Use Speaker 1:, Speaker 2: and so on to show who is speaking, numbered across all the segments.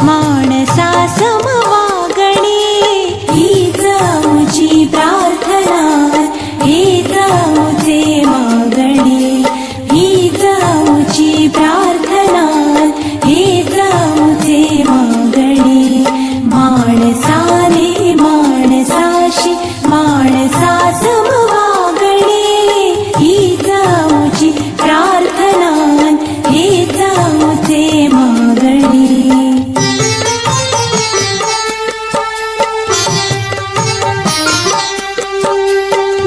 Speaker 1: माणसा समवागणे। हीच आमची प्रार्थना, हेच आमचे मागणे। हीच आमची प्रार्थना, हेच आमचे मागणे। माणसाने माणसाशी माणसा समवागणे। हीच आमची प्रार्थना, हेच आमचे मागणे।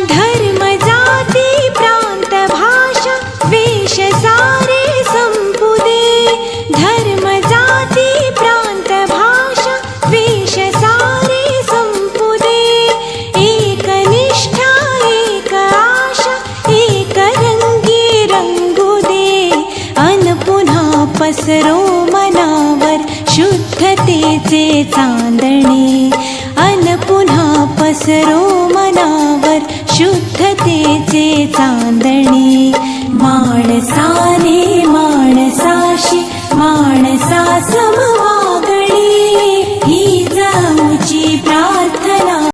Speaker 1: धर्म जाती प्रांत भाषा वेश सारे संपुदे। धर्म जाती प्रांत भाषा वेश सारे संपुदे। एक निष्ठा एक आशा एक रंगी रंगू दे। अन पुन्हा पसरो मनावर शुद्धतेचे चांदणे। अन पुन्हा पसरो मनावर शुद्धतेचे चांदणे। माणसाने